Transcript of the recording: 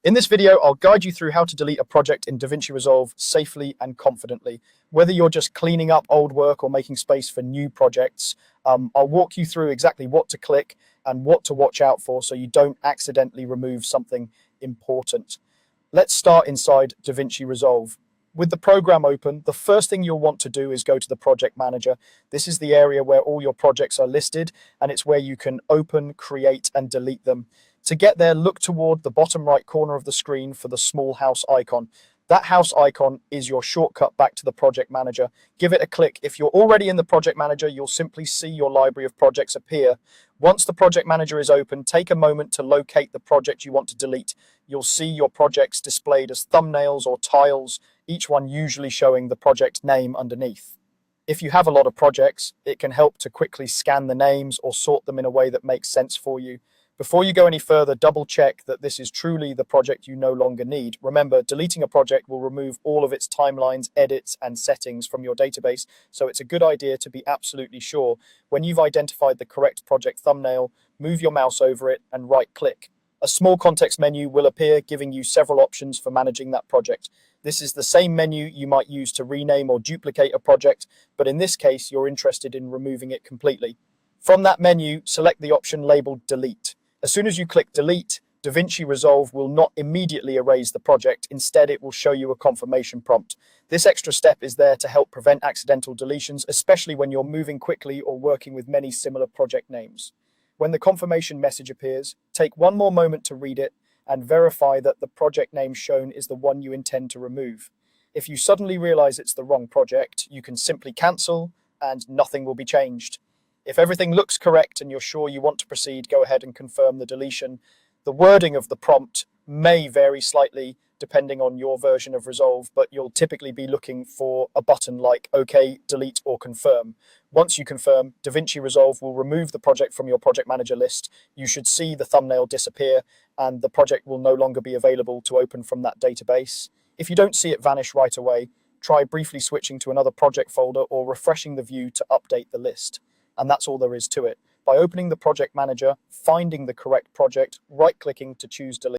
In this video, I'll guide you through how to delete a project in DaVinci Resolve safely and confidently. Whether you're just cleaning up old work or making space for new projects, I'll walk you through exactly what to click and what to watch out for so you don't accidentally remove something important. Let's start inside DaVinci Resolve. With the program open, the first thing you'll want to do is go to the project manager. This is the area where all your projects are listed, and it's where you can open, create, and delete them. To get there, look toward the bottom right corner of the screen for the small house icon. That house icon is your shortcut back to the project manager. Give it a click. If you're already in the project manager, you'll simply see your library of projects appear. Once the project manager is open, take a moment to locate the project you want to delete. You'll see your projects displayed as thumbnails or tiles, each one usually showing the project name underneath. If you have a lot of projects, it can help to quickly scan the names or sort them in a way that makes sense for you. Before you go any further, double check that this is truly the project you no longer need. Remember, deleting a project will remove all of its timelines, edits, and settings from your database, so it's a good idea to be absolutely sure. When you've identified the correct project thumbnail, move your mouse over it and right-click. A small context menu will appear, giving you several options for managing that project. This is the same menu you might use to rename or duplicate a project, but in this case, you're interested in removing it completely. From that menu, select the option labeled Delete. As soon as you click Delete, DaVinci Resolve will not immediately erase the project. Instead, it will show you a confirmation prompt. This extra step is there to help prevent accidental deletions, especially when you're moving quickly or working with many similar project names. When the confirmation message appears, take one more moment to read it and verify that the project name shown is the one you intend to remove. If you suddenly realize it's the wrong project, you can simply cancel and nothing will be changed. If everything looks correct and you're sure you want to proceed, go ahead and confirm the deletion. The wording of the prompt may vary slightly depending on your version of Resolve, but you'll typically be looking for a button like OK, Delete, or Confirm. Once you confirm, DaVinci Resolve will remove the project from your project manager list. You should see the thumbnail disappear and the project will no longer be available to open from that database. If you don't see it vanish right away, try briefly switching to another project folder or refreshing the view to update the list. And that's all there is to it. By opening the project manager, finding the correct project, right-clicking to choose Delete,